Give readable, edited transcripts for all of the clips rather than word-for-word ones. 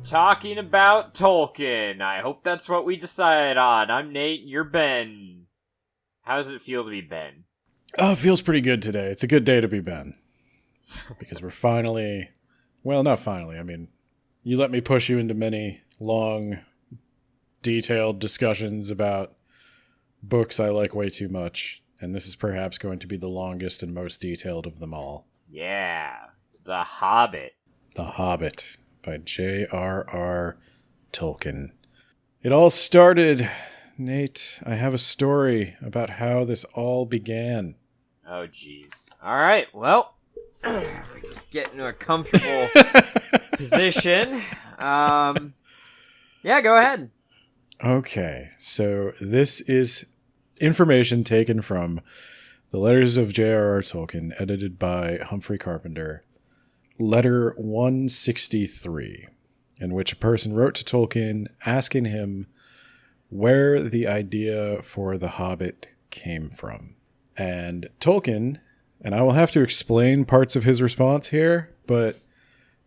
talking about Tolkien. I hope that's what we decided on. I'm Nate, you're Ben. How does it feel to be Ben? Oh, it feels pretty good today. It's a good day to be Ben. Because we're finally... Well, not finally. I mean, you let me push you into many long, detailed discussions about books I like way too much. And this is perhaps going to be the longest and most detailed of them all. Yeah, The Hobbit. The Hobbit by J.R.R. Tolkien. It all started... Nate, I have a story about how this all began. Oh, jeez. Alright, well, we just get into a comfortable position. Yeah, go ahead. Okay, so this is information taken from the Letters of J.R.R. Tolkien, edited by Humphrey Carpenter, letter 163, in which a person wrote to Tolkien asking him where the idea for The Hobbit came from. And Tolkien, and I will have to explain parts of his response here, but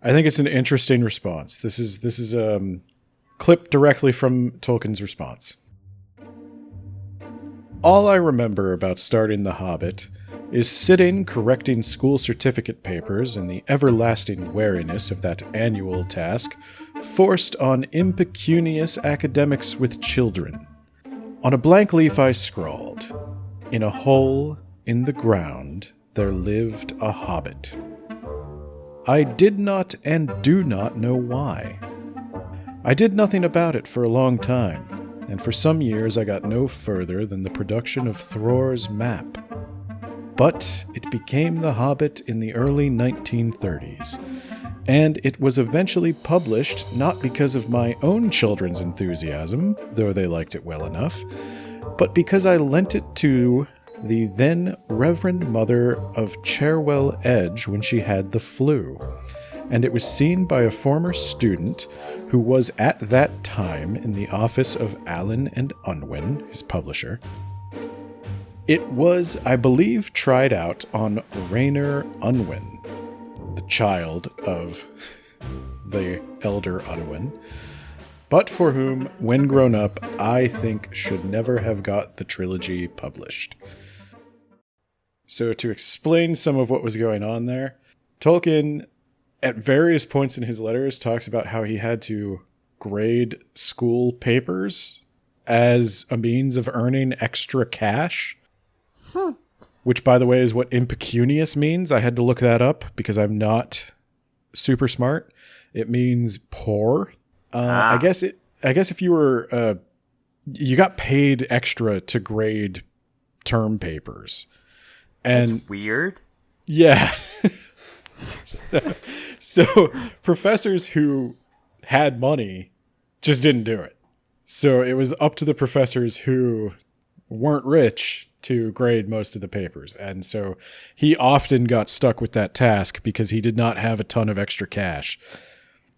I think it's an interesting response. This is clipped directly from Tolkien's response. All I remember about starting The Hobbit is sitting correcting school certificate papers and the everlasting wariness of that annual task forced on impecunious academics with children. On a blank leaf I scrawled, "In a hole in the ground there lived a hobbit." I did not and do not know why. I did nothing about it for a long time, and for some years I got no further than the production of Thror's map. But it became The Hobbit in the early 1930s, and it was eventually published not because of my own children's enthusiasm, though they liked it well enough, but because I lent it to the then Reverend Mother of Cherwell Edge when she had the flu, and it was seen by a former student who was at that time in the office of Allen and Unwin, his publisher. It was, I believe, tried out on Rainer Unwin, the child of the elder Unwin, but for whom, when grown up, I think should never have got the trilogy published. So to explain some of what was going on there, Tolkien, at various points in his letters, talks about how he had to grade school papers as a means of earning extra cash. Which, by the way, is what impecunious means. I had to look that up because I'm not super smart. It means poor. I guess if you were, you got paid extra to grade term papers. And That's weird. Yeah. So professors who had money just didn't do it. So it was up to the professors who weren't rich to grade most of the papers. And so he often got stuck with that task because he did not have a ton of extra cash.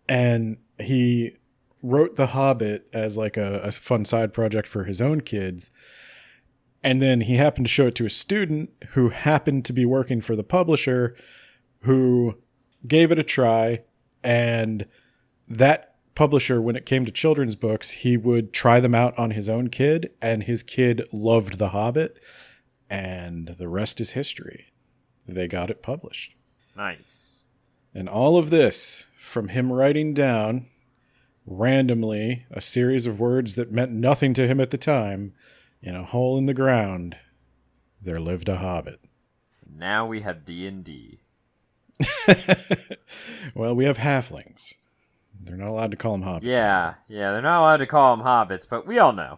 And he wrote The Hobbit as like a fun side project for his own kids. And then he happened to show it to a student who happened to be working for the publisher, who gave it a try. And that publisher, when it came to children's books, he would try them out on his own kid, and his kid loved The Hobbit, and the rest is history. They got it published. Nice. And all of this from him writing down randomly a series of words that meant nothing to him at the time. In a hole in the ground there lived a hobbit. Now we have D&D. Well, we have halflings. They're not allowed to call them hobbits. Yeah, they're not allowed to call them hobbits, but we all know.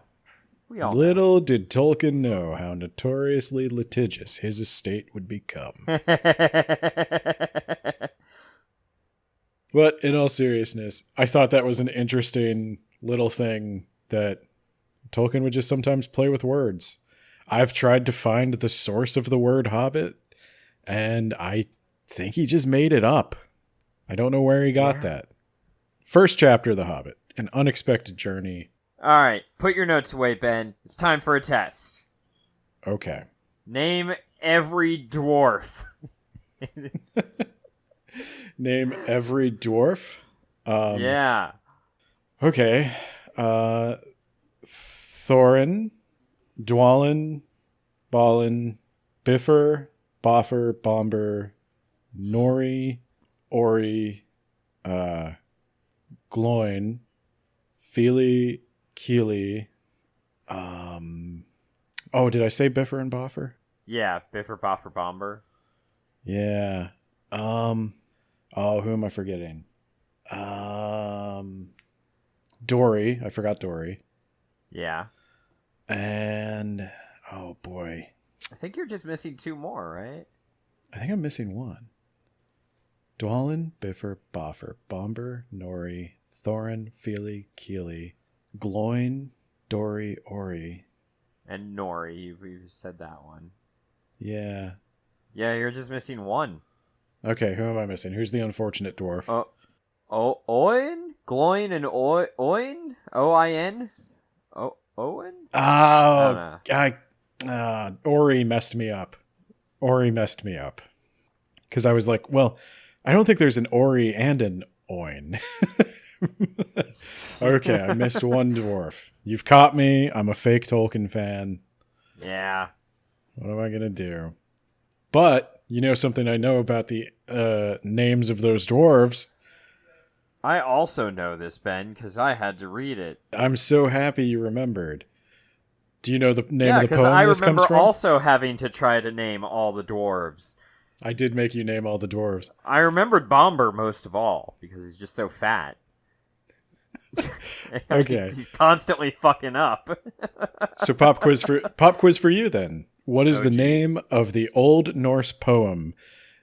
Little did Tolkien know how notoriously litigious his estate would become. But in all seriousness, I thought that was an interesting little thing that Tolkien would just sometimes play with words. I've tried to find the source of the word hobbit, and I think he just made it up. I don't know where he got that. First chapter of The Hobbit, An Unexpected Journey. All right, put your notes away, Ben. It's time for a test. Okay. Name every dwarf. Name every dwarf? Yeah. Okay. Thorin, Dwalin, Balin, Biffer, Boffer, Bomber, Nori, Ori, Gloin, Feely, Keely. Oh, did I say Biffer and Boffer? Yeah, Biffer, Boffer, Bomber. Yeah. Oh, who am I forgetting? Dory. I forgot Dory. Yeah. And oh boy, I think you're just missing 2 more, right? I think I'm missing one. Dwalin, Biffer, Boffer, Bomber, Nori, Thorin, Feely, Keely, Gloin, Dory, Ori. And Nori, you said that one. Yeah. Yeah, you're just missing 1. Okay, who am I missing? Who's the unfortunate dwarf? Oin? Gloin and Oin? O-I-N? Owen? Oh, Ori messed me up. Because I was like, well, I don't think there's an Ori and an Oin. Okay, I missed one dwarf. You've caught me. I'm a fake Tolkien fan. Yeah. What am I going to do? But, you know something I know about the names of those dwarves? I also know this, Ben, because I had to read it. I'm so happy you remembered. Do you know the name Yeah, of the because poem I this comes remember from? also having to try to name all the dwarves. I did make you name all the dwarves. I remembered Bomber most of all, because he's just so fat. Okay. He's constantly fucking up. So pop quiz for you then. What is the geez. name of the Old Norse poem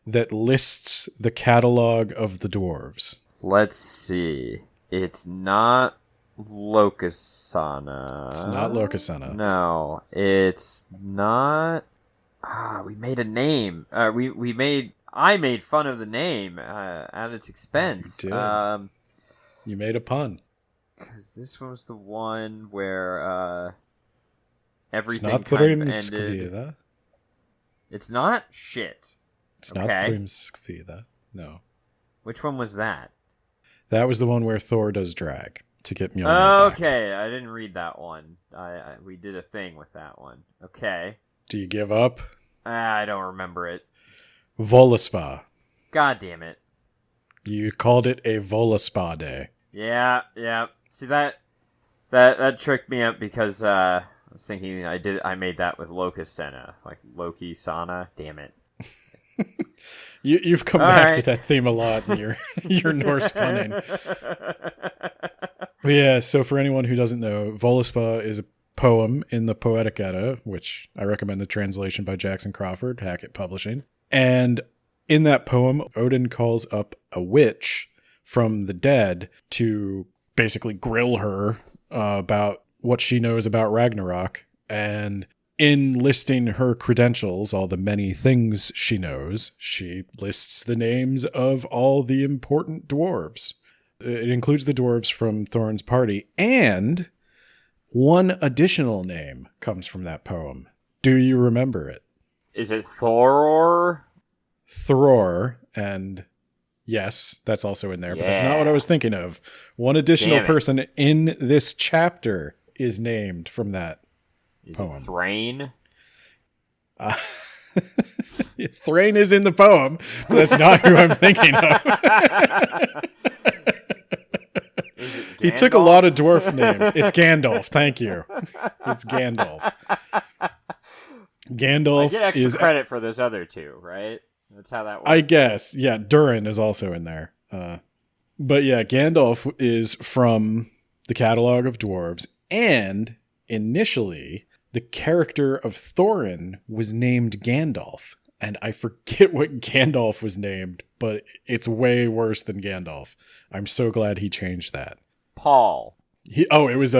that lists the catalog of the dwarves? Let's see. It's not Locusana. It's not Locusana. No, it's not. We made a name. I made fun of the name at its expense. You did. You made a pun. Because this was the one where everything It's not kind of ended. Thrimskvida. It's not shit. It's not Thrimskvida. No. Which one was that? That was the one where Thor does drag to get Mjolnir back. Okay, I didn't read that one. We did a thing with that one. Okay. Do you give up? I don't remember it. Voluspa. God damn it. You called it a Voluspa day. Yeah. See that tricked me up because I was thinking I made that with Locusana, like Loki Sana. Damn it. You've come back to that theme a lot in your Norse punning. Yeah, so for anyone who doesn't know, Voluspa is a poem in the Poetic Edda, which I recommend the translation by Jackson Crawford, Hackett Publishing. And in that poem, Odin calls up a witch from the dead to basically grill her about what she knows about Ragnarok. And in listing her credentials, all the many things she knows, she lists the names of all the important dwarves. It includes the dwarves from Thorin's party, and one additional name comes from that poem. Do you remember it? Is it Thoror? Thror, and yes, that's also in there, but that's not what I was thinking of. One additional person in this chapter is named from that poem. Is it Thrain? Thrain is in the poem, but that's not who I'm thinking of. He took a lot of dwarf names. It's Gandalf. Thank you. It's Gandalf. Gandalf I get extra credit for those other two, right? That's how that works. I guess. Yeah, Durin is also in there. But yeah, Gandalf is from the catalog of dwarves, and initially the character of Thorin was named Gandalf. And I forget what Gandalf was named, but it's way worse than Gandalf. I'm so glad he changed that. Paul. It was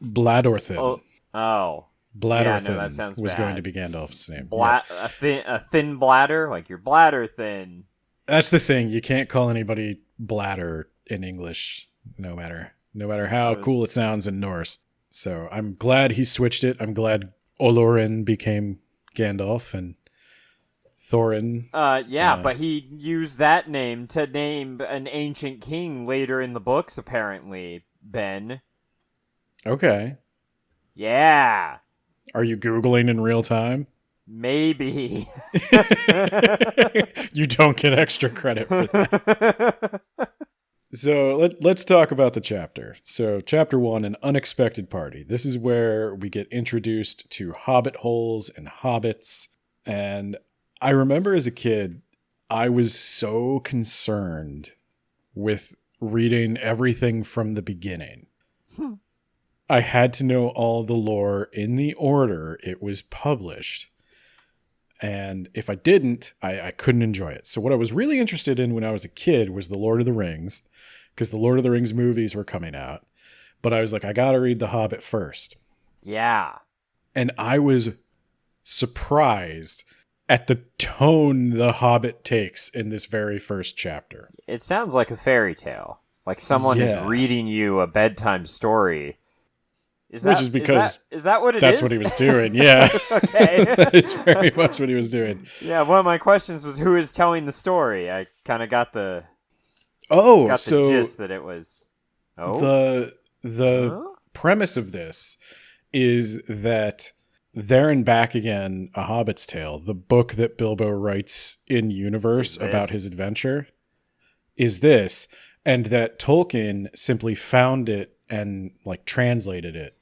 Bladorthin. Oh. Bladorthin that sounds was bad. going to be Gandalf's name. A thin bladder, like your bladder thin. That's the thing. You can't call anybody bladder in English, no matter how cool it sounds in Norse. So I'm glad he switched it. I'm glad Olorin became Gandalf and Thorin. Yeah, but he used that name to name an ancient king later in the books, apparently, Ben. Okay. Yeah. Are you Googling in real time? Maybe. You don't get extra credit for that. So let's talk about the chapter. So chapter 1, An Unexpected Party. This is where we get introduced to hobbit holes and hobbits. And I remember as a kid, I was so concerned with reading everything from the beginning. I had to know all the lore in the order it was published. And if I didn't, I couldn't enjoy it. So what I was really interested in when I was a kid was the Lord of the Rings, because the Lord of the Rings movies were coming out. But I was like, I got to read The Hobbit first. Yeah. And I was surprised at the tone The Hobbit takes in this very first chapter. It sounds like a fairy tale. Like someone is reading you a bedtime story. Is that what it is? That's what he was doing, yeah. Okay. That is very much what he was doing. Yeah, one of my questions was who is telling the story. I kind of got the gist that it was. Oh, the premise of this is that There and Back Again, A Hobbit's Tale, the book that Bilbo writes in universe about his adventure, is this, and that Tolkien simply found it and like translated it.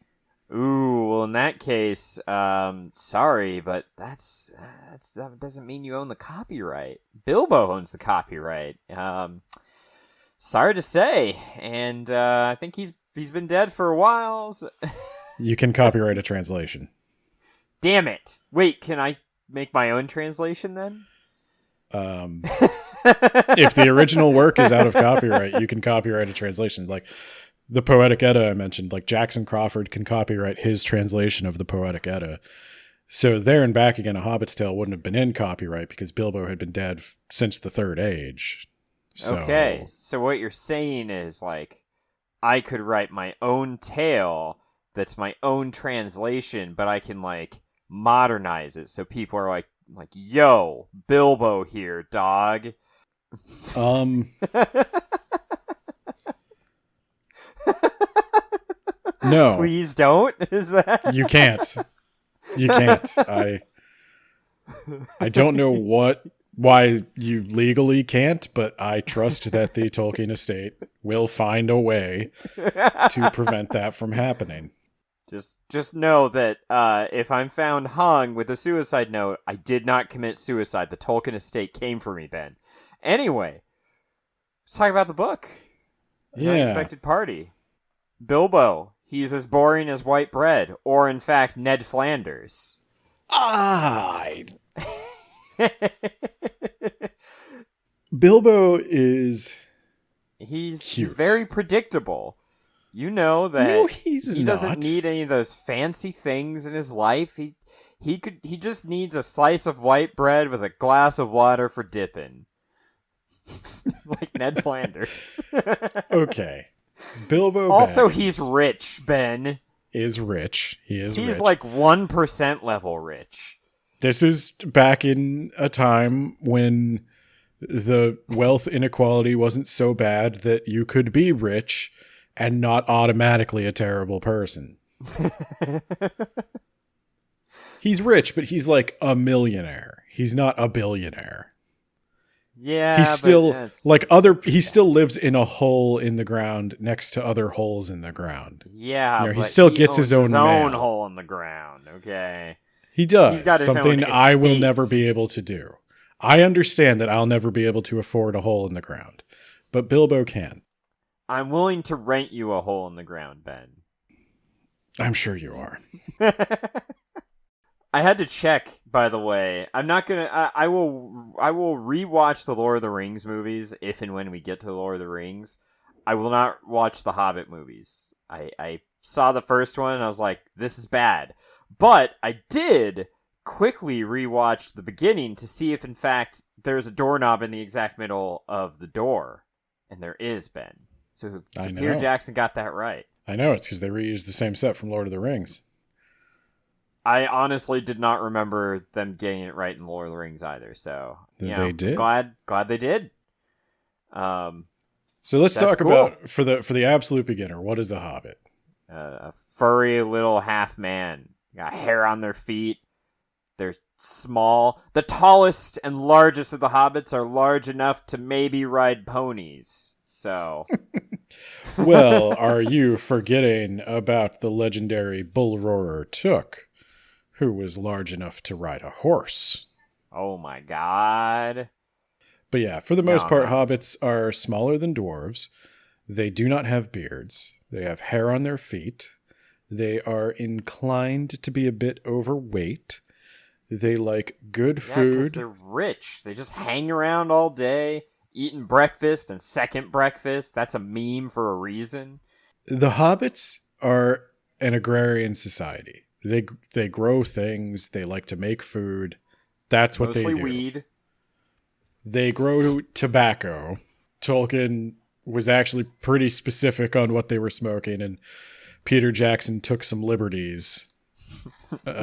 Ooh, well, in that case, sorry, but that doesn't mean you own the copyright. Bilbo owns the copyright. Sorry to say, and I think he's been dead for a while. So... You can copyright a translation. Damn it! Wait, can I make my own translation then? If the original work is out of copyright, you can copyright a translation. Like the Poetic Edda I mentioned, like Jackson Crawford can copyright his translation of the Poetic Edda. So There and Back Again, A Hobbit's Tale wouldn't have been in copyright because Bilbo had been dead since the Third Age. So... Okay, so what you're saying is, like, I could write my own tale that's my own translation, but I can, like, modernize it so people are like, yo, Bilbo here, dog. No. Please don't? Is that... You can't. You can't. I don't know why you legally can't, but I trust that the Tolkien estate will find a way to prevent that from happening. Just know that if I'm found hung with a suicide note, I did not commit suicide. The Tolkien estate came for me, Ben. Anyway, let's talk about the book. An Unexpected Party. Bilbo. He's as boring as white bread, or in fact, Ned Flanders. Bilbo is he's very predictable. You know that he doesn't need any of those fancy things in his life. He just needs a slice of white bread with a glass of water for dipping. Like Ned Flanders. Okay. Bilbo also, Baggins he's rich, Ben. Is rich. He's rich. Like 1% level rich. This is back in a time when the wealth inequality wasn't so bad that you could be rich and not automatically a terrible person. He's rich, but he's like a millionaire. He's not a billionaire. Yeah, he still he still lives in a hole in the ground next to other holes in the ground. Yeah, he still gets his own hole in the ground. Okay, he does. He's got something I will never be able to do. I understand that I'll never be able to afford a hole in the ground, but Bilbo can. I'm willing to rent you a hole in the ground, Ben. I'm sure you are. I had to check, by the way. I'm not gonna. I will rewatch the Lord of the Rings movies if and when we get to the Lord of the Rings. I will not watch the Hobbit movies. I saw the first one and I was like, this is bad. But I did quickly rewatch the beginning to see if, in fact, there's a doorknob in the exact middle of the door, and there is, Ben. So Peter Jackson got that right. I know, it's because they reused the same set from Lord of the Rings. I honestly did not remember them getting it right in Lord of the Rings either. So They did. glad they did. So let's That's talk cool. about for the absolute beginner. What is a hobbit? A furry little half man. Got hair on their feet. They're small. The tallest and largest of the hobbits are large enough to maybe ride ponies. So. Well, are you forgetting about the legendary bull roarer Took, who was large enough to ride a horse? Oh my god. But yeah, for the No, most I'm part, not. hobbits are smaller than dwarves. They do not have beards. They have hair on their feet. They are inclined to be a bit overweight. They like good Yeah, because food. they're rich. They just hang around all day, eating breakfast and second breakfast. That's a meme for a reason. The hobbits are an agrarian society. They grow things. They like to make food. That's what Mostly they do. weed. They grow tobacco. Tolkien was actually pretty specific on what they were smoking, and Peter Jackson took some liberties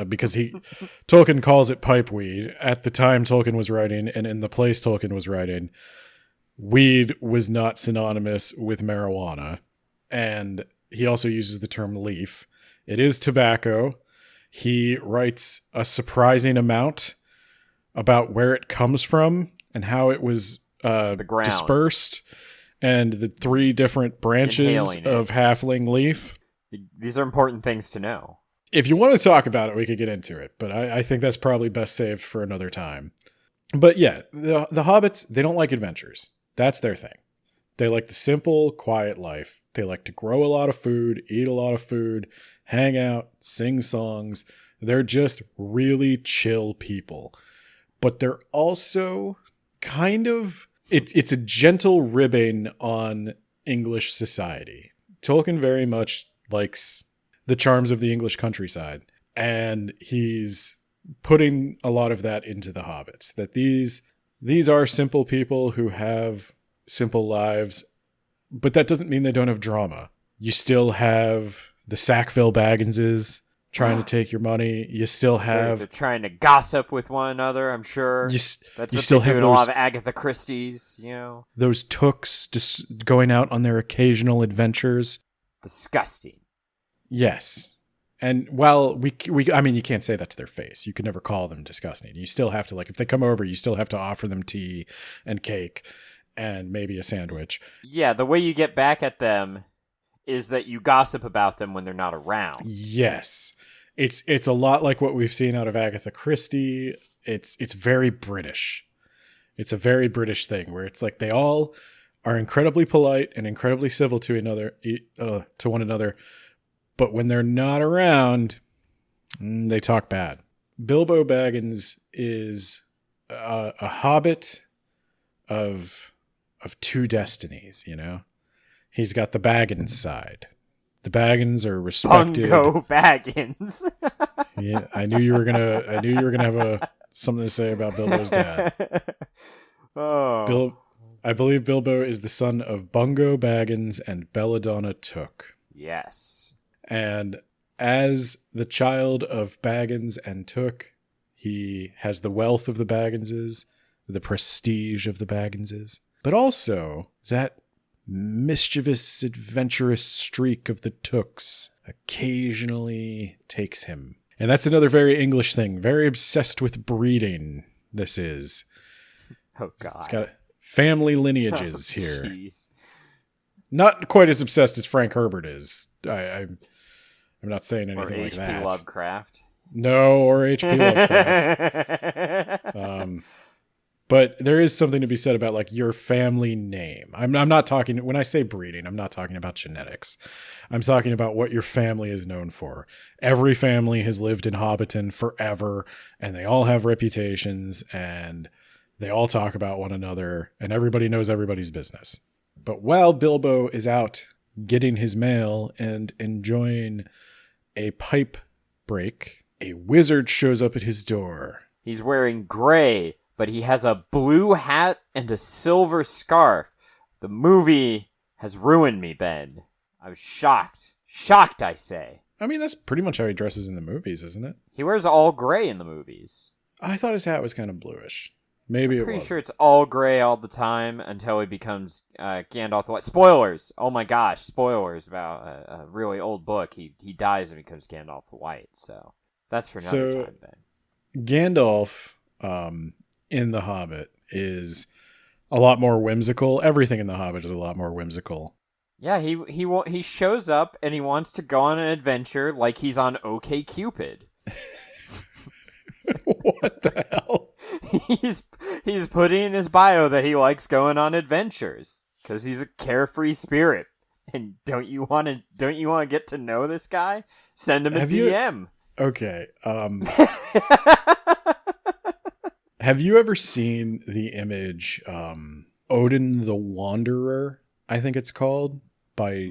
because Tolkien calls it pipeweed. At the time Tolkien was writing, and in the place Tolkien was writing, weed was not synonymous with marijuana, and he also uses the term leaf. It is tobacco. He writes a surprising amount about where it comes from and how it was The ground. dispersed, and the 3 different branches Inhaling it. of halfling leaf. These are important things to know. If you want to talk about it, we could get into it, but I think that's probably best saved for another time. But yeah, the hobbits, they don't like adventures. That's their thing. They like the simple, quiet life. They like to grow a lot of food, eat a lot of food, hang out, sing songs. They're just really chill people. But they're also kind of... It's a gentle ribbing on English society. Tolkien very much likes the charms of the English countryside, and he's putting a lot of that into the hobbits. That these are simple people who have simple lives, but that doesn't mean they don't have drama. You still have the Sackville Bagginses trying to take your money. You still They're have trying to gossip with one another, I'm sure. you That's you what still they do have in a lot those of Agatha Christie's, those Tooks just going out on their occasional adventures. Disgusting. Yes. And while I mean, you can't say that to their face. You could never call them disgusting. You still have to, like, if they come over, you still have to offer them tea and cake and maybe a sandwich. Yeah, the way you get back at them is that you gossip about them when they're not around. Yes. It's a lot like what we've seen out of Agatha Christie. It's very British. It's a very British thing where it's like they all are incredibly polite and incredibly civil to one another, but when they're not around, they talk bad. Bilbo Baggins is a hobbit of 2 destinies, you know? He's got the Baggins side. The Baggins are respected. Bungo Baggins. Yeah, I knew you were gonna have something to say about Bilbo's dad. Oh. I believe Bilbo is the son of Bungo Baggins and Belladonna Took. Yes. And as the child of Baggins and Took, he has the wealth of the Bagginses, the prestige of the Bagginses, but also that mischievous, adventurous streak of the Tooks occasionally takes him. And that's another very English thing. Very obsessed with breeding, this is. Oh, God. It's got family lineages here. Jeez. Not quite as obsessed as Frank Herbert is. I'm not saying Or anything like H.P. that. Lovecraft. No, or H.P. Lovecraft. But there is something to be said about, like, your family name. I'm not talking, when I say breeding, I'm not talking about genetics. I'm talking about what your family is known for. Every family has lived in Hobbiton forever, and they all have reputations, and they all talk about one another, and everybody knows everybody's business. But while Bilbo is out getting his mail and enjoying a pipe break, a wizard shows up at his door. He's wearing gray, but he has a blue hat and a silver scarf. The movie has ruined me, Ben. I was shocked. Shocked, I say. I mean, that's pretty much how he dresses in the movies, isn't it? He wears all gray in the movies. I thought his hat was kind of bluish. Maybe I'm pretty sure it's all gray all the time until he becomes Gandalf the White. Spoilers! Oh my gosh, spoilers about a really old book. He dies and becomes Gandalf the White. So that's for another time, Ben. Gandalf in The Hobbit is a lot more whimsical. Everything in The Hobbit is a lot more whimsical. Yeah, he shows up and he wants to go on an adventure like he's on OK Cupid. What the hell? He's putting in his bio that he likes going on adventures because he's a carefree spirit. And don't you want to get to know this guy? Send him a DM. Okay. Have you ever seen the image Odin the Wanderer, I think it's called, by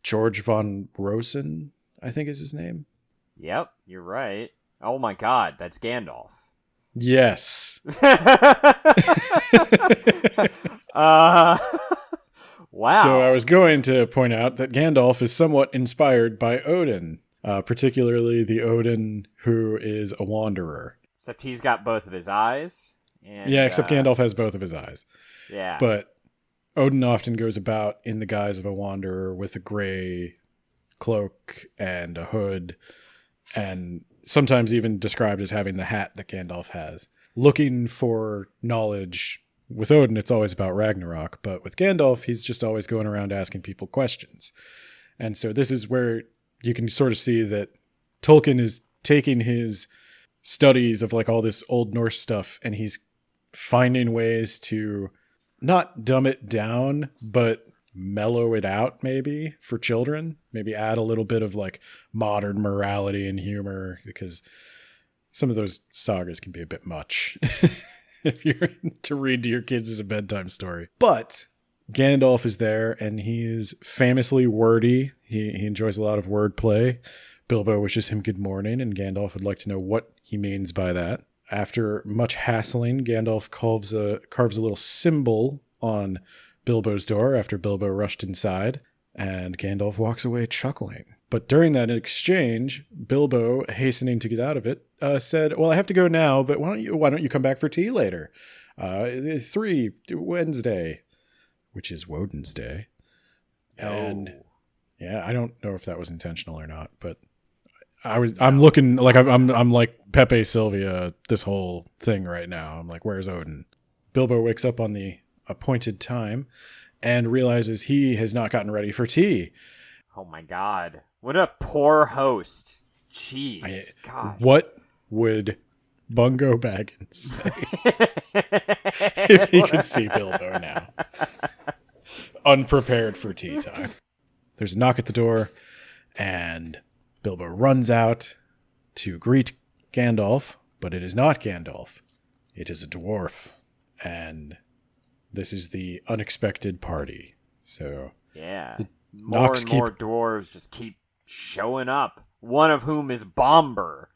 George von Rosen, I think is his name? Yep, you're right. Oh my god, that's Gandalf. Yes. Wow. So I was going to point out that Gandalf is somewhat inspired by Odin, particularly the Odin who is a wanderer. Except he's got both of his eyes. And, except Gandalf has both of his eyes. Yeah. But Odin often goes about in the guise of a wanderer with a gray cloak and a hood, and sometimes even described as having the hat that Gandalf has. Looking for knowledge. With Odin, it's always about Ragnarok, but with Gandalf, he's just always going around asking people questions. And so this is where you can sort of see that Tolkien is taking his studies of like all this Old Norse stuff, and he's finding ways to not dumb it down, but mellow it out maybe for children. Maybe add a little bit of like modern morality and humor, because some of those sagas can be a bit much if you're to read to your kids as a bedtime story. But Gandalf is there, and he is famously wordy. He enjoys a lot of wordplay. Bilbo wishes him good morning, and Gandalf would like to know what he means by that. After much hassling, Gandalf carves a little symbol on Bilbo's door after Bilbo rushed inside, and Gandalf walks away chuckling. But during that exchange, Bilbo, hastening to get out of it, said, "Well, I have to go now, but why don't you come back for tea later? 3 Wednesday," which is Woden's Day. And yeah, I don't know if that was intentional or not, but I'm looking like I'm like Pepe Sylvia this whole thing right now. I'm like, where's Odin? Bilbo wakes up on the appointed time and realizes he has not gotten ready for tea. Oh my god. What a poor host. Jeez. Gosh. What would Bungo Baggins say if he could see Bilbo now? Unprepared for tea time. There's a knock at the door, and Bilbo runs out to greet Gandalf, but it is not Gandalf. It is a dwarf. And this is the unexpected party. So yeah, more and more dwarves just keep showing up. One of whom is Bomber.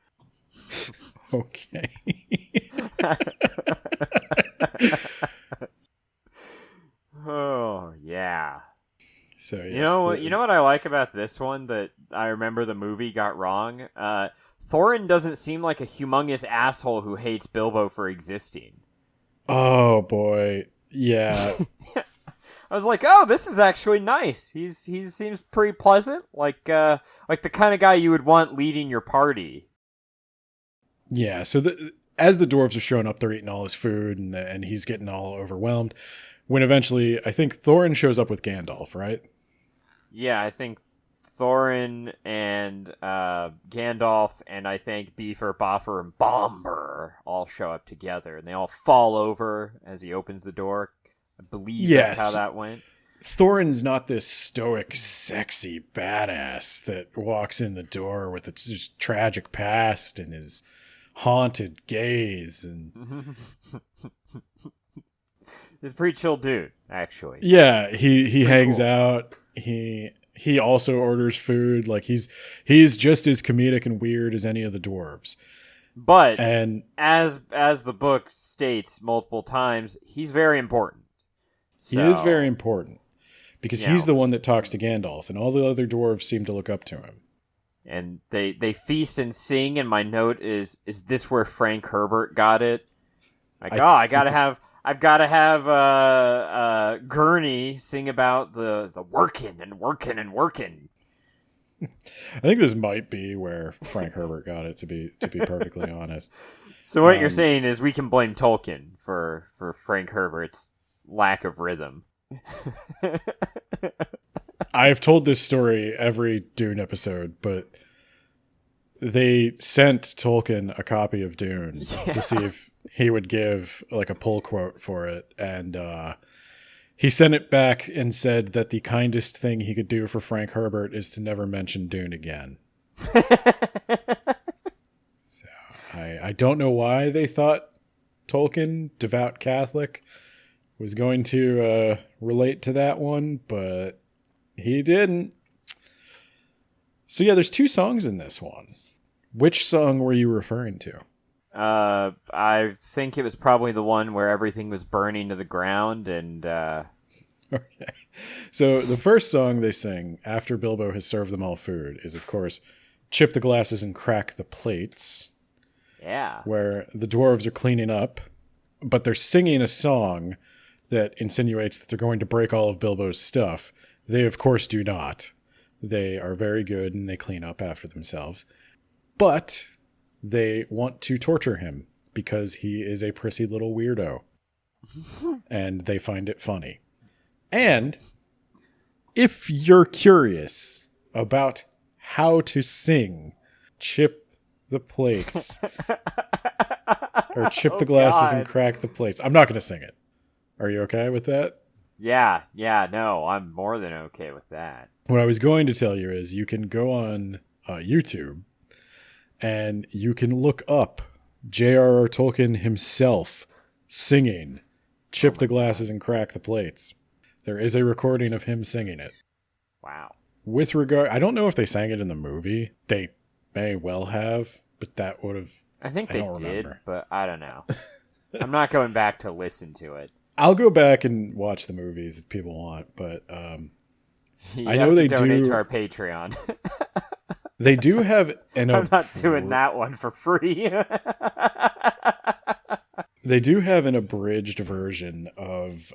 Okay. Oh yeah. So yes, you know what I like about this one that I remember the movie got wrong? Thorin doesn't seem like a humongous asshole who hates Bilbo for existing. Oh boy. Yeah. I was like, oh, this is actually nice. He seems pretty pleasant, like the kind of guy you would want leading your party. Yeah. So as the dwarves are showing up, they're eating all his food, and he's getting all overwhelmed. When eventually, I think Thorin shows up with Gandalf, right? Yeah, I think Thorin and Gandalf and I think Beaver, Boffer, and Bomber all show up together, and they all fall over as he opens the door. I believe that's how that went. Thorin's not this stoic, sexy badass that walks in the door with its tragic past and his haunted gaze. And he's a pretty chill dude, actually. Yeah, he hangs out. He also orders food. Like he's just as comedic and weird as any of the dwarves. But as the book states multiple times, he's very important. He is very important because he's the one that talks to Gandalf, and all the other dwarves seem to look up to him. and they feast and sing. And my note is this where Frank Herbert got it? Like, oh, I've gotta have Gurney sing about the working and working and working. I think this might be where Frank Herbert got it. To be perfectly honest. So what you're saying is we can blame Tolkien for Frank Herbert's lack of rhythm. I've told this story every Dune episode, but they sent Tolkien a copy of Dune to see if he would give like a pull quote for it, and he sent it back and said that the kindest thing he could do for Frank Herbert is to never mention Dune again. So I don't know why they thought Tolkien, devout Catholic, was going to relate to that one, but he didn't. So yeah, there's 2 songs in this one. Which song were you referring to? I think it was probably the one where everything was burning to the ground, and Okay. So the first song they sing after Bilbo has served them all food is, of course, Chip the Glasses and Crack the Plates. Yeah. Where the dwarves are cleaning up, but they're singing a song that insinuates that they're going to break all of Bilbo's stuff. They, of course, do not. They are very good and they clean up after themselves. But they want to torture him because he is a prissy little weirdo. And they find it funny. And if you're curious about how to sing Chip the Plates, or Chip the Glasses and Crack the Plates, I'm not going to sing it. Are you okay with that? Yeah, no, I'm more than okay with that. What I was going to tell you is you can go on YouTube and you can look up J.R.R. Tolkien himself singing Chip the Glasses and Crack the Plates. There is a recording of him singing it. Wow. With regard, I don't know if they sang it in the movie. They may well have, but that would have... I think they did, but I don't know. I'm not going back to listen to it. I'll go back and watch the movies if people want, but I know they donate to our Patreon. They do have an... I'm not doing that one for free. They do have an abridged version of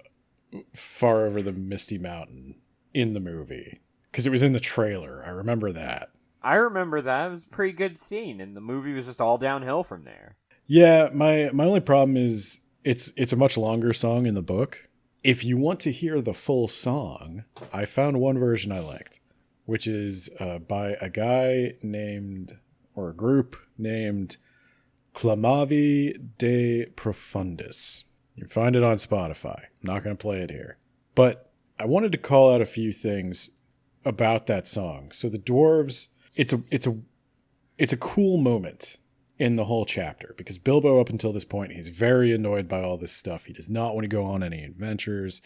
Far Over the Misty Mountain in the movie, because it was in the trailer. I remember that. I remember that. It was a pretty good scene, and the movie was just all downhill from there. Yeah, my only problem is it's a much longer song in the book. If you want to hear the full song, I found one version I liked, which is by a guy named, or a group named Clamavi de Profundis. You can find it on Spotify. I'm not going to play it here. But I wanted to call out a few things about that song. So the dwarves, it's a cool moment in the whole chapter, because Bilbo, up until this point, he's very annoyed by all this stuff. He does not want to go on any adventures.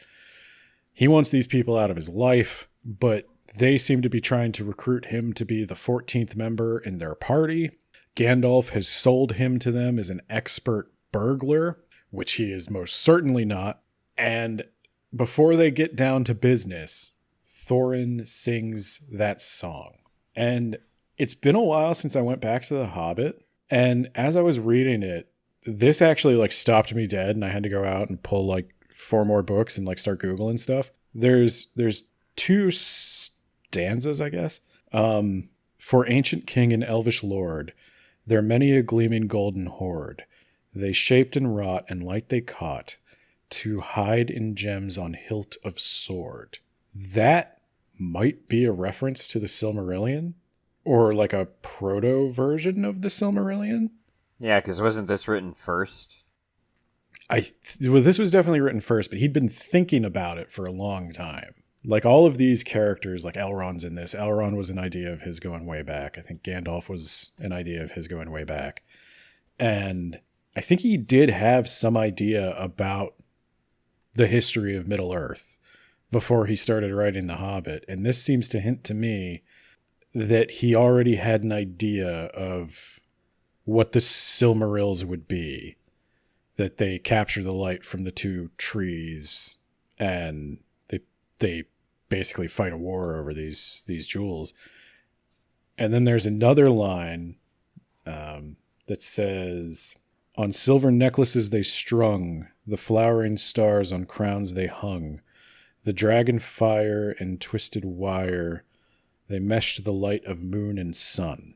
He wants these people out of his life, but they seem to be trying to recruit him to be the 14th member in their party. Gandalf has sold him to them as an expert burglar, which he is most certainly not. And before they get down to business, Thorin sings that song. And it's been a while since I went back to The Hobbit. And as I was reading it, this actually like stopped me dead, and I had to go out and pull like 4 more books and like start Googling stuff. There's 2 stanzas, I guess. For ancient king and elvish lord, there many a gleaming golden hoard. They shaped and wrought, and light they caught, to hide in gems on hilt of sword. That might be a reference to the Silmarillion, or like a proto version of the Silmarillion. Yeah, because wasn't this written first? Well, this was definitely written first, but he'd been thinking about it for a long time. Like all of these characters, like Elrond's in this. Elrond was an idea of his going way back. I think Gandalf was an idea of his going way back. And I think he did have some idea about the history of Middle-earth before he started writing The Hobbit. And this seems to hint to me that he already had an idea of what the Silmarils would be. That they capture the light from the 2 trees and they basically fight a war over these jewels. And then there's another line that says, "On silver necklaces they strung, the flowering stars on crowns they hung. The dragon fire and twisted wire, they meshed the light of moon and sun."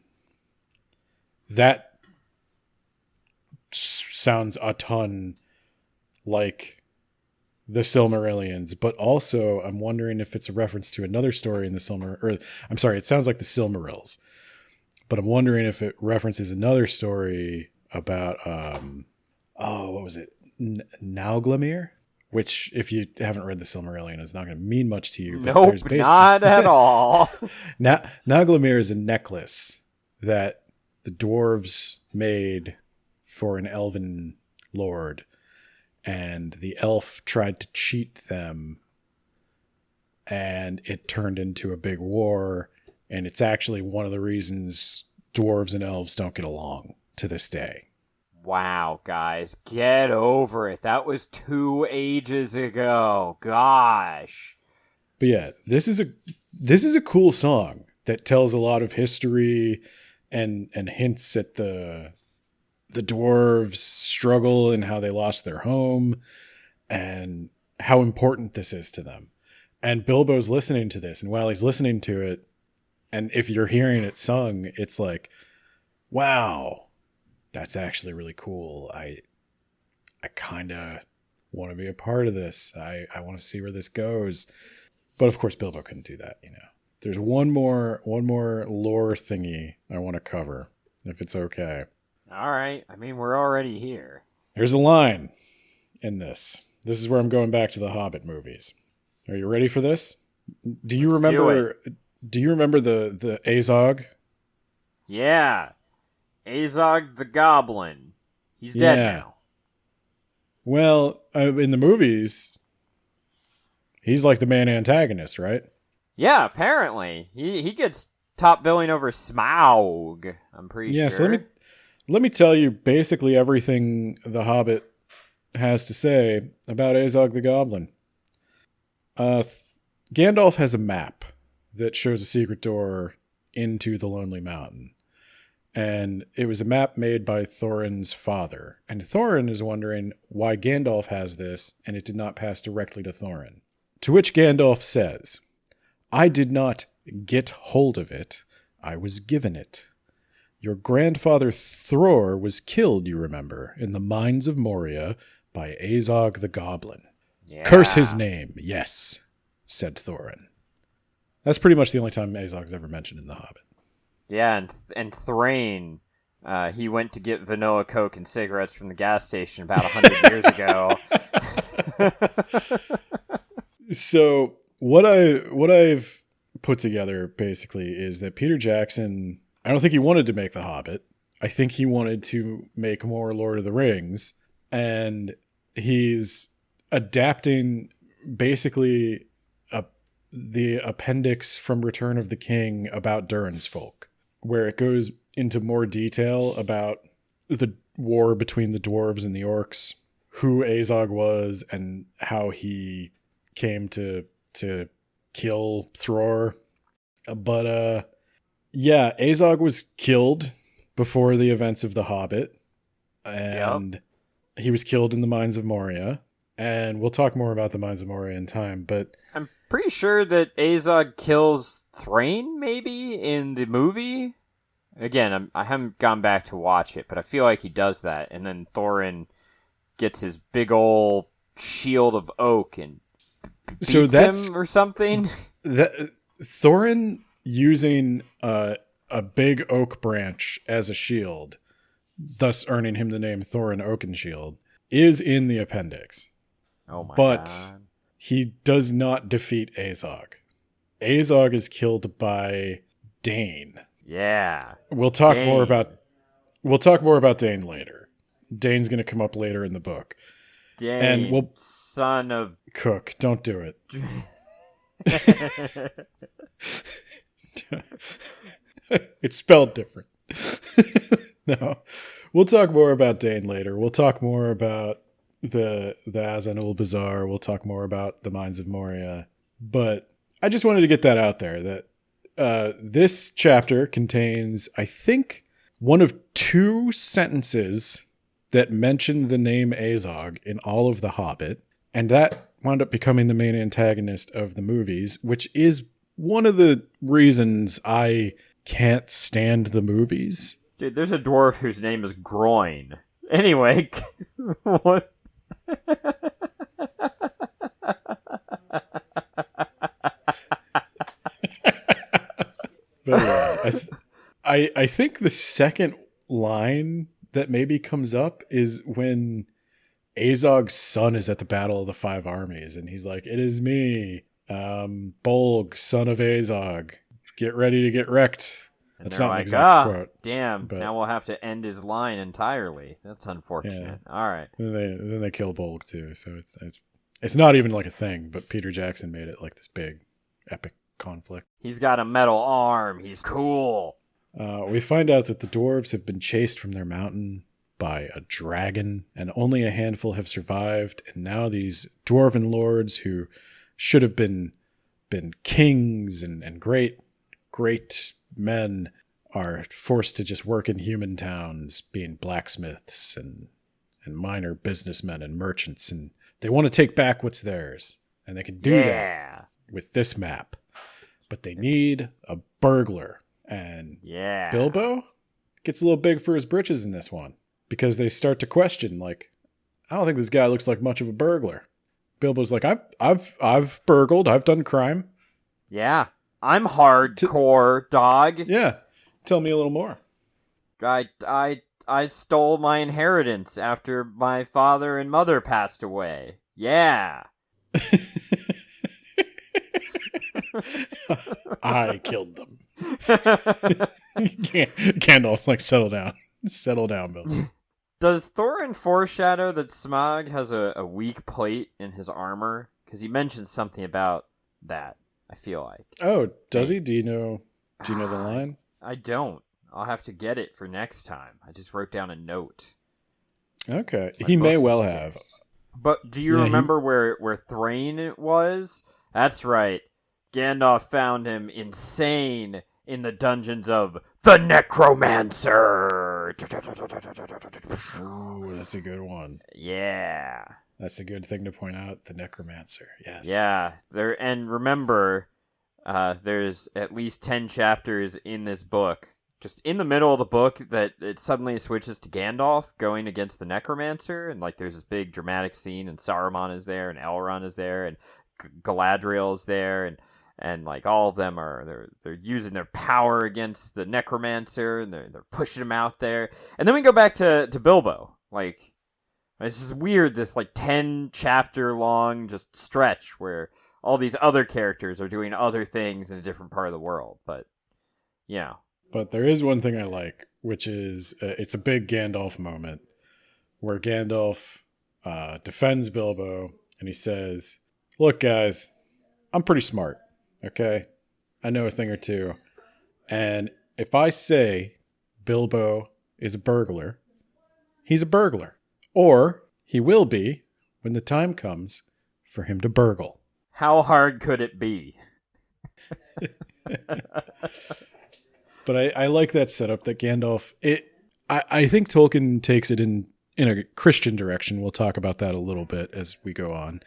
That sounds a ton like the Silmarillions, but also I'm wondering if it's a reference to another story in the it sounds like the Silmarils, but I'm wondering if it references another story about, what was it? Nauglamir? Which, if you haven't read the Silmarillion, is not going to mean much to you. But Nope, not at all. Nauglamir is a necklace that the dwarves made for an elven lord, and the elf tried to cheat them, and it turned into a big war, and it's actually one of the reasons dwarves and elves don't get along to this day. Wow, guys, get over it. That was 2 ages ago. Gosh. But yeah, this is a cool song that tells a lot of history and hints at the dwarves' struggle and how they lost their home and how important this is to them. And Bilbo's listening to this, and while he's listening to it, and if you're hearing it sung, it's like, wow, that's actually really cool. I kind of want to be a part of this. I want to see where this goes. But of course, Bilbo couldn't do that, There's one more lore thingy I want to cover, if it's okay. All right. I mean, we're already here. There's a line in this. This is where I'm going back to the Hobbit movies. Are you ready for this? Do you remember the Azog? Yeah. Azog the Goblin. He's dead now. Well, in the movies, he's like the main antagonist, right? Yeah, apparently. He gets top billing over Smaug, I'm pretty sure. So let me tell you basically everything the Hobbit has to say about Azog the Goblin. Gandalf has a map that shows a secret door into the Lonely Mountain. And it was a map made by Thorin's father. And Thorin is wondering why Gandalf has this and it did not pass directly to Thorin. To which Gandalf says, "I did not get hold of it. I was given it. Your grandfather Thror was killed, you remember, in the mines of Moria by Azog the Goblin." Yeah. "Curse his name, yes," said Thorin. That's pretty much the only time Azog's ever mentioned in The Hobbit. Yeah, and Thrain, he went to get vanilla Coke and cigarettes from the gas station about 100 years ago. So what I've put together basically is that Peter Jackson, I don't think he wanted to make The Hobbit. I think he wanted to make more Lord of the Rings, and he's adapting basically the appendix from Return of the King about Durin's folk, where it goes into more detail about the war between the dwarves and the orcs, who Azog was, and how he came to kill Thror. But yeah, Azog was killed before the events of The Hobbit, and he was killed in the mines of Moria. And we'll talk more about the mines of Moria in time, but I'm pretty sure that Azog kills Thrain, maybe, in the movie. Again, I haven't gone back to watch it, but I feel like he does that. And then Thorin gets his big ol' shield of oak and beats him or something. Thorin using a big oak branch as a shield, thus earning him the name Thorin Oakenshield, is in the appendix. Oh my God. God. He does not defeat Azog. Azog is killed by Dane. Yeah. We'll talk more about Dane later. Dane's going to come up later in the book. Dane, and son of Cook. Don't do it. It's spelled different. No. We'll talk more about Dane later. We'll talk more about the Azanul Bazaar. We'll talk more about the Mines of Moria. But I just wanted to get that out there, that This chapter contains, I think, one of two sentences that mention the name Azog in all of The Hobbit, and that wound up becoming the main antagonist of the movies, which is one of the reasons I can't stand the movies. Dude, there's a dwarf whose name is Groin. Anyway, what? But yeah, I think the second line that maybe comes up is when Azog's son is at the Battle of the Five Armies, and he's like, "It is me, Bolg, son of Azog. Get ready to get wrecked." And That's they're not an like, exact quote. damn, but- now we'll have to end his line entirely. That's unfortunate. Yeah. All right. Then they kill Bolg too, so it's not even like a thing. But Peter Jackson made it like this big, epic conflict. He's got a metal arm. He's cool. We find out that the dwarves have been chased from their mountain by a dragon, and only a handful have survived. And now these dwarven lords, who should have been kings and great men, are forced to just work in human towns, being blacksmiths and minor businessmen and merchants. And they want to take back what's theirs, and they can do that with this map. But they need a burglar. And Bilbo gets a little big for his britches in this one, because they start to question, like, I don't think this guy looks like much of a burglar. Bilbo's like, I've burgled, I've done crime. Yeah, I'm hardcore, dog. Yeah, tell me a little more. I stole my inheritance after my father and mother passed away. Yeah. I killed them. Gandalf's like, settle down, Bilbo. Does Thorin foreshadow that Smaug has a weak plate in his armor? Because he mentions something about that, I feel like. Oh, does he? Do you know the line? I don't. I'll have to get it for next time. I just wrote down a note. Okay. He may well have. But do you remember where Thrain was? That's right. Gandalf found him insane in the dungeons of the Necromancer. Ooh, that's a good one. Yeah. That's a good thing to point out. The Necromancer. Yes. Yeah. And remember, there's at least 10 chapters in this book. Just in the middle of the book that it suddenly switches to Gandalf going against the Necromancer. And like there's this big dramatic scene and Saruman is there and Elrond is there and Galadriel is there and like all of them they're using their power against the Necromancer and they're pushing him out there. And then we go back to Bilbo. Like it's just weird, this like 10 chapter long just stretch where all these other characters are doing other things in a different part of the world. But you know. But there is one thing I like, which is it's a big Gandalf moment where Gandalf defends Bilbo and he says, "Look, guys, I'm pretty smart, okay? I know a thing or two. And if I say Bilbo is a burglar, he's a burglar. Or he will be when the time comes for him to burgle." How hard could it be? But I like that setup that Gandalf... I think Tolkien takes it in a Christian direction. We'll talk about that a little bit as we go on.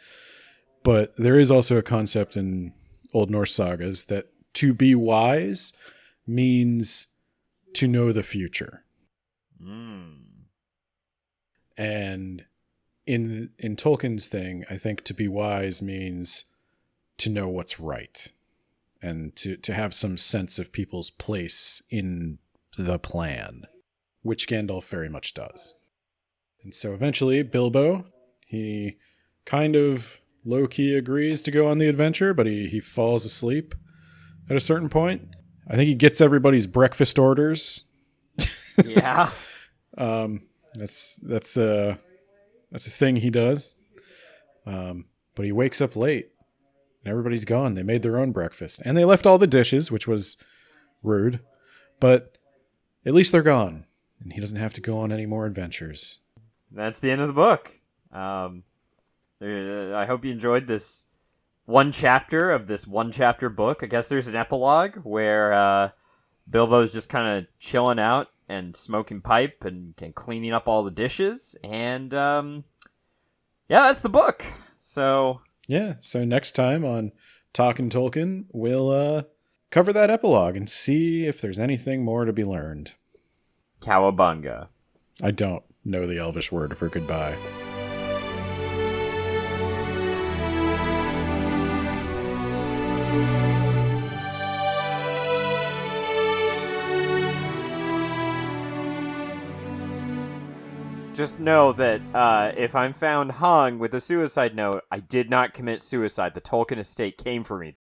But there is also a concept in Old Norse sagas that to be wise means to know the future. And in Tolkien's thing, I think to be wise means to know what's right and to have some sense of people's place in the plan, which Gandalf very much does. And so eventually Bilbo, he kind of low-key agrees to go on the adventure, but he falls asleep at a certain point. I think he gets everybody's breakfast orders. Yeah. That's a thing he does. But he wakes up late and everybody's gone. They made their own breakfast and they left all the dishes, which was rude, but at least they're gone and he doesn't have to go on any more adventures. That's the end of the book. I hope you enjoyed this one chapter of this one chapter book. I guess there's an epilogue where Bilbo's just kind of chilling out and smoking pipe and cleaning up all the dishes. And yeah, that's the book. So Yeah, so next time on Talkin' Tolkien, we'll cover that epilogue and see if there's anything more to be learned. cowabunga. I don't know the Elvish word for goodbye. Just know that if I'm found hung with a suicide note, I did not commit suicide. The Tolkien estate came for me.